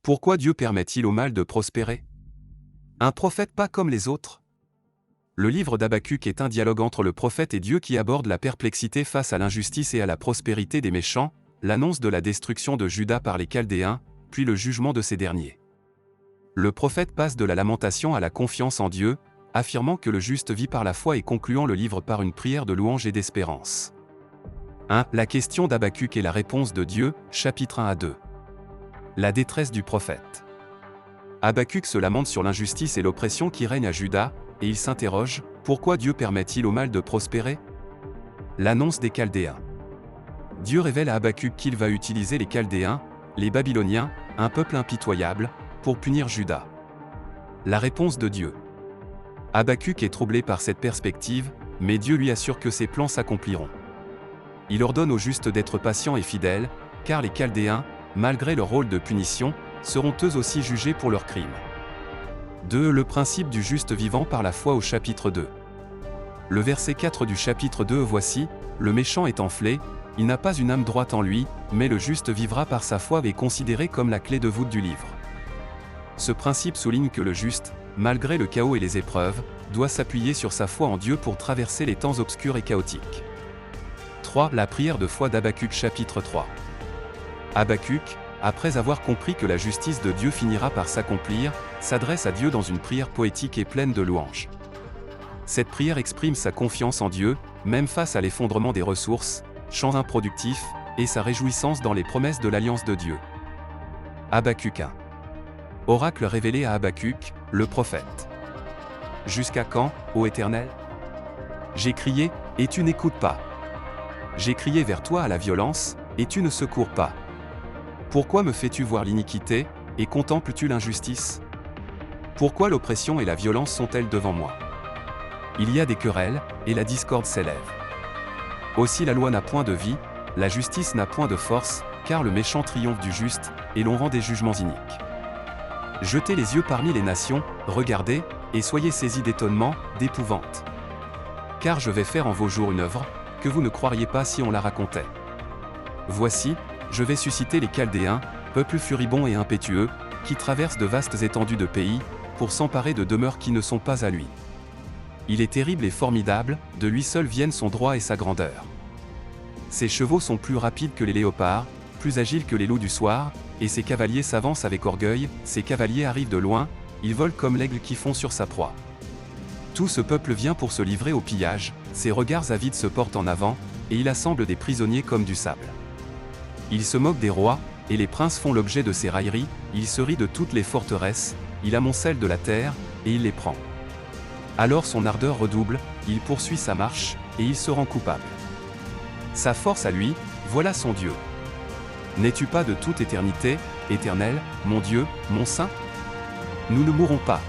Pourquoi Dieu permet-il au mal de prospérer? Un prophète pas comme les autres? Le livre d'Habacuc est un dialogue entre le prophète et Dieu qui aborde la perplexité face à l'injustice et à la prospérité des méchants, l'annonce de la destruction de Juda par les Chaldéens, puis le jugement de ces derniers. Le prophète passe de la lamentation à la confiance en Dieu, affirmant que le juste vit par la foi et concluant le livre par une prière de louange et d'espérance. 1. La question d'Habacuc et la réponse de Dieu, chapitre 1 à 2. La détresse du prophète. Habacuc se lamente sur l'injustice et l'oppression qui règnent à Juda, et il s'interroge, pourquoi Dieu permet-il au mal de prospérer? L'annonce des Chaldéens. Dieu révèle à Habacuc qu'il va utiliser les Chaldéens, les Babyloniens, un peuple impitoyable, pour punir Juda. La réponse de Dieu. Habacuc est troublé par cette perspective, mais Dieu lui assure que ses plans s'accompliront. Il ordonne aux justes d'être patients et fidèles, car les Chaldéens, malgré leur rôle de punition, seront eux aussi jugés pour leurs crimes. 2. Le principe du juste vivant par la foi au chapitre 2. Le verset 4 du chapitre 2. Voici, le méchant est enflé, il n'a pas une âme droite en lui, mais le juste vivra par sa foi est considéré comme la clé de voûte du livre. Ce principe souligne que le juste, malgré le chaos et les épreuves, doit s'appuyer sur sa foi en Dieu pour traverser les temps obscurs et chaotiques. 3. La prière de foi d'Habacuc chapitre 3. Habacuc, après avoir compris que la justice de Dieu finira par s'accomplir, s'adresse à Dieu dans une prière poétique et pleine de louanges. Cette prière exprime sa confiance en Dieu, même face à l'effondrement des ressources, champs improductifs, et sa réjouissance dans les promesses de l'alliance de Dieu. Habacuc 1. Oracle révélé à Habacuc, le prophète. Jusqu'à quand, ô Éternel? J'ai crié, et tu n'écoutes pas. J'ai crié vers toi à la violence, et tu ne secours pas. Pourquoi me fais-tu voir l'iniquité, et contemples-tu l'injustice? Pourquoi l'oppression et la violence sont-elles devant moi? Il y a des querelles, et la discorde s'élève. Aussi la loi n'a point de vie, la justice n'a point de force, car le méchant triomphe du juste, et l'on rend des jugements iniques. Jetez les yeux parmi les nations, regardez, et soyez saisis d'étonnement, d'épouvante. Car je vais faire en vos jours une œuvre, que vous ne croiriez pas si on la racontait. Voici, je vais susciter les Chaldéens, peuple furibond et impétueux, qui traversent de vastes étendues de pays, pour s'emparer de demeures qui ne sont pas à lui. Il est terrible et formidable, de lui seul viennent son droit et sa grandeur. Ses chevaux sont plus rapides que les léopards, plus agiles que les loups du soir, et ses cavaliers s'avancent avec orgueil, ses cavaliers arrivent de loin, ils volent comme l'aigle qui fond sur sa proie. Tout ce peuple vient pour se livrer au pillage, ses regards avides se portent en avant, et il assemble des prisonniers comme du sable. Il se moque des rois, et les princes font l'objet de ses railleries, il se rit de toutes les forteresses, il amoncelle de la terre, et il les prend. Alors son ardeur redouble, il poursuit sa marche, et il se rend coupable. Sa force à lui, voilà son Dieu. N'es-tu pas de toute éternité, Éternel, mon Dieu, mon Saint? Nous ne mourrons pas.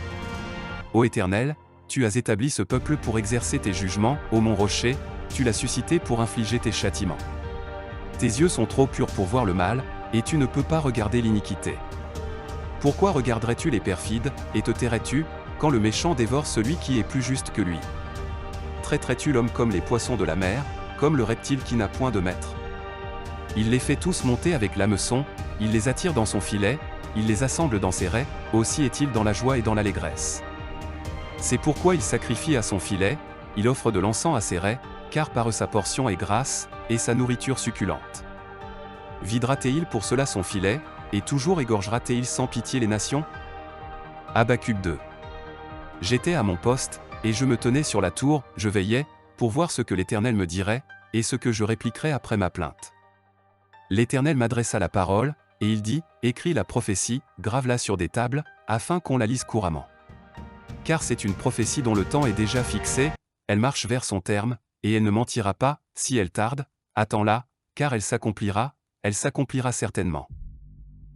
Ô Éternel, tu as établi ce peuple pour exercer tes jugements, ô mon rocher, tu l'as suscité pour infliger tes châtiments. Tes yeux sont trop purs pour voir le mal, et tu ne peux pas regarder l'iniquité. Pourquoi regarderais-tu les perfides, et te tairais-tu, quand le méchant dévore celui qui est plus juste que lui? Traiterais-tu l'homme comme les poissons de la mer, comme le reptile qui n'a point de maître? Il les fait tous monter avec l'hameçon, il les attire dans son filet, il les assemble dans ses raies, aussi est-il dans la joie et dans l'allégresse. C'est pourquoi il sacrifie à son filet, il offre de l'encens à ses raies, car par eux sa portion est grasse, et sa nourriture succulente. Videra-t-il pour cela son filet, et toujours égorgera-t-il sans pitié les nations? Habacuc 2. J'étais à mon poste, et je me tenais sur la tour, je veillais, pour voir ce que l'Éternel me dirait, et ce que je répliquerais après ma plainte. L'Éternel m'adressa la parole, et il dit, écris la prophétie, grave-la sur des tables, afin qu'on la lise couramment. Car c'est une prophétie dont le temps est déjà fixé, elle marche vers son terme, et elle ne mentira pas, si elle tarde, attends-la, car elle s'accomplira certainement.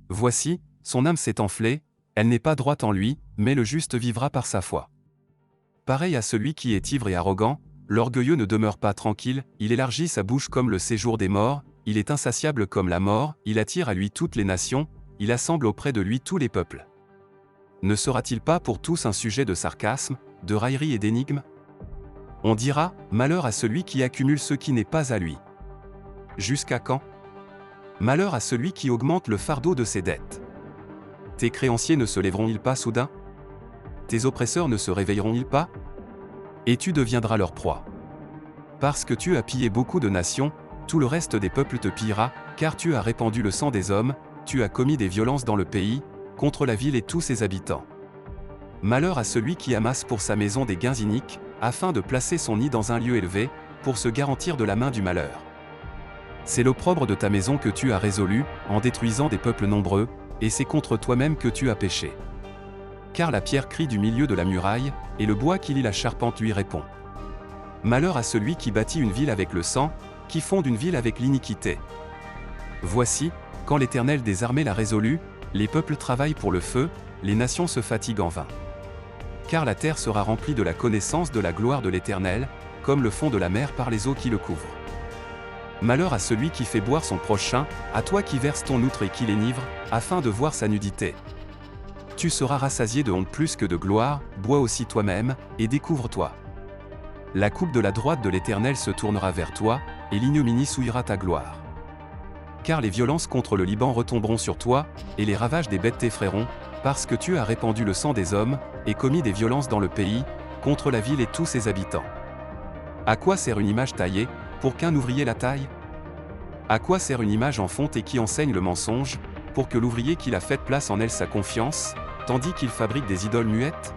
Voici, son âme s'est enflée, elle n'est pas droite en lui, mais le juste vivra par sa foi. Pareil à celui qui est ivre et arrogant, l'orgueilleux ne demeure pas tranquille, il élargit sa bouche comme le séjour des morts, il est insatiable comme la mort, il attire à lui toutes les nations, il assemble auprès de lui tous les peuples. Ne sera-t-il pas pour tous un sujet de sarcasme, de raillerie et d'énigme? On dira, malheur à celui qui accumule ce qui n'est pas à lui. Jusqu'à quand? Malheur à celui qui augmente le fardeau de ses dettes. Tes créanciers ne se lèveront-ils pas soudain? Tes oppresseurs ne se réveilleront-ils pas? Et tu deviendras leur proie. Parce que tu as pillé beaucoup de nations, tout le reste des peuples te pillera, car tu as répandu le sang des hommes, tu as commis des violences dans le pays, contre la ville et tous ses habitants. Malheur à celui qui amasse pour sa maison des gains iniques, afin de placer son nid dans un lieu élevé, pour se garantir de la main du malheur. C'est l'opprobre de ta maison que tu as résolu, en détruisant des peuples nombreux, et c'est contre toi-même que tu as péché. Car la pierre crie du milieu de la muraille, et le bois qui lie la charpente lui répond. Malheur à celui qui bâtit une ville avec le sang, qui fonde une ville avec l'iniquité. Voici, quand l'Éternel des armées l'a résolu, les peuples travaillent pour le feu, les nations se fatiguent en vain. Car la terre sera remplie de la connaissance de la gloire de l'Éternel, comme le fond de la mer par les eaux qui le couvrent. Malheur à celui qui fait boire son prochain, à toi qui verses ton outre et qui l'énivre, afin de voir sa nudité. Tu seras rassasié de honte plus que de gloire, bois aussi toi-même, et découvre-toi. La coupe de la droite de l'Éternel se tournera vers toi, et l'ignominie souillera ta gloire. Car les violences contre le Liban retomberont sur toi, et les ravages des bêtes t'effrayeront, parce que tu as répandu le sang des hommes, et commis des violences dans le pays, contre la ville et tous ses habitants. À quoi sert une image taillée, pour qu'un ouvrier la taille? À quoi sert une image en fonte et qui enseigne le mensonge, pour que l'ouvrier qui l'a faite place en elle sa confiance, tandis qu'il fabrique des idoles muettes?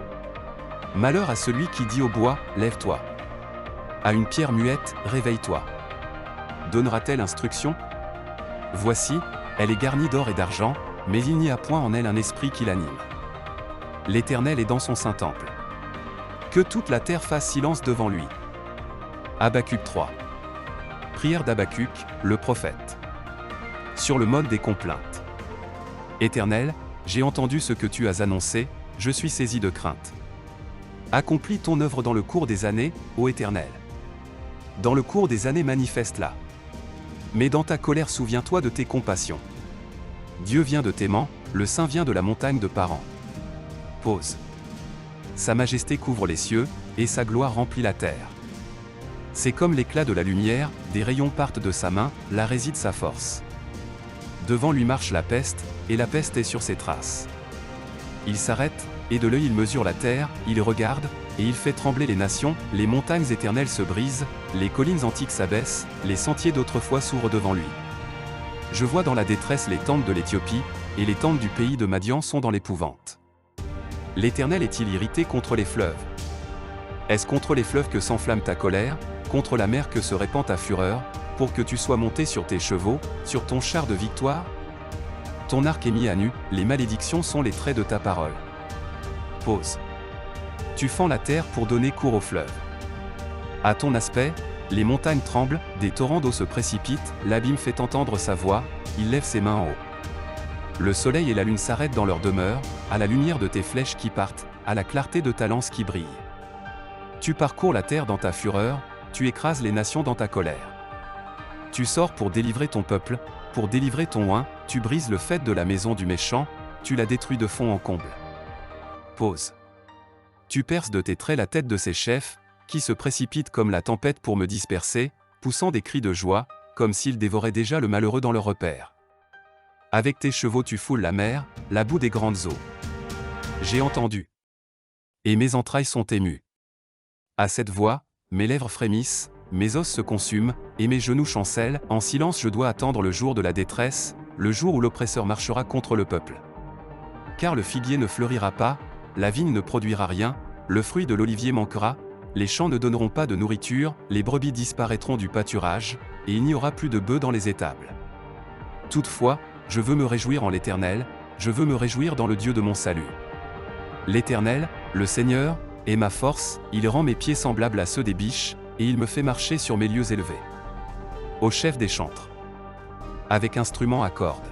Malheur à celui qui dit au bois, lève-toi. À une pierre muette, réveille-toi. Donnera-t-elle instruction? Voici, elle est garnie d'or et d'argent, mais il n'y a point en elle un esprit qui l'anime. L'Éternel est dans son saint temple. Que toute la terre fasse silence devant lui. Habacuc 3. Prière d'Habacuc, le prophète. Sur le mode des complaintes. Éternel, j'ai entendu ce que tu as annoncé, je suis saisi de crainte. Accomplis ton œuvre dans le cours des années, ô Éternel. Dans le cours des années manifeste-la. Mais dans ta colère souviens-toi de tes compassions. Dieu vient de Théman, le Saint vient de la montagne de Paran. Pause. Sa majesté couvre les cieux, et sa gloire remplit la terre. C'est comme l'éclat de la lumière, des rayons partent de sa main, là réside sa force. Devant lui marche la peste, et la peste est sur ses traces. Il s'arrête, et de l'œil il mesure la terre, il regarde, et il fait trembler les nations, les montagnes éternelles se brisent, les collines antiques s'abaissent, les sentiers d'autrefois s'ouvrent devant lui. Je vois dans la détresse les tentes de l'Éthiopie, et les tentes du pays de Madian sont dans l'épouvante. L'Éternel est-il irrité contre les fleuves? Est-ce contre les fleuves que s'enflamme ta colère, contre la mer que se répand ta fureur, pour que tu sois monté sur tes chevaux, sur ton char de victoire? Ton arc est mis à nu, les malédictions sont les traits de ta parole. Pause. Tu fends la terre pour donner cours aux fleuves. À ton aspect, les montagnes tremblent, des torrents d'eau se précipitent, l'abîme fait entendre sa voix, il lève ses mains en haut. Le soleil et la lune s'arrêtent dans leur demeure, à la lumière de tes flèches qui partent, à la clarté de ta lance qui brille. Tu parcours la terre dans ta fureur, tu écrases les nations dans ta colère. Tu sors pour délivrer ton peuple, pour délivrer ton oint, tu brises le faîte de la maison du méchant, tu la détruis de fond en comble. Pause. Tu perces de tes traits la tête de ses chefs, qui se précipitent comme la tempête pour me disperser, poussant des cris de joie, comme s'ils dévoraient déjà le malheureux dans leur repère. Avec tes chevaux tu foules la mer, la boue des grandes eaux. J'ai entendu. Et mes entrailles sont émues. À cette voix, mes lèvres frémissent, mes os se consument, et mes genoux chancellent, en silence je dois attendre le jour de la détresse, le jour où l'oppresseur marchera contre le peuple. Car le figuier ne fleurira pas, la vigne ne produira rien, le fruit de l'olivier manquera, les champs ne donneront pas de nourriture, les brebis disparaîtront du pâturage, et il n'y aura plus de bœufs dans les étables. Toutefois, je veux me réjouir en l'Éternel, je veux me réjouir dans le Dieu de mon salut. L'Éternel, le Seigneur, est ma force, il rend mes pieds semblables à ceux des biches, et il me fait marcher sur mes lieux élevés. Au chef des chantres. Avec instruments à cordes.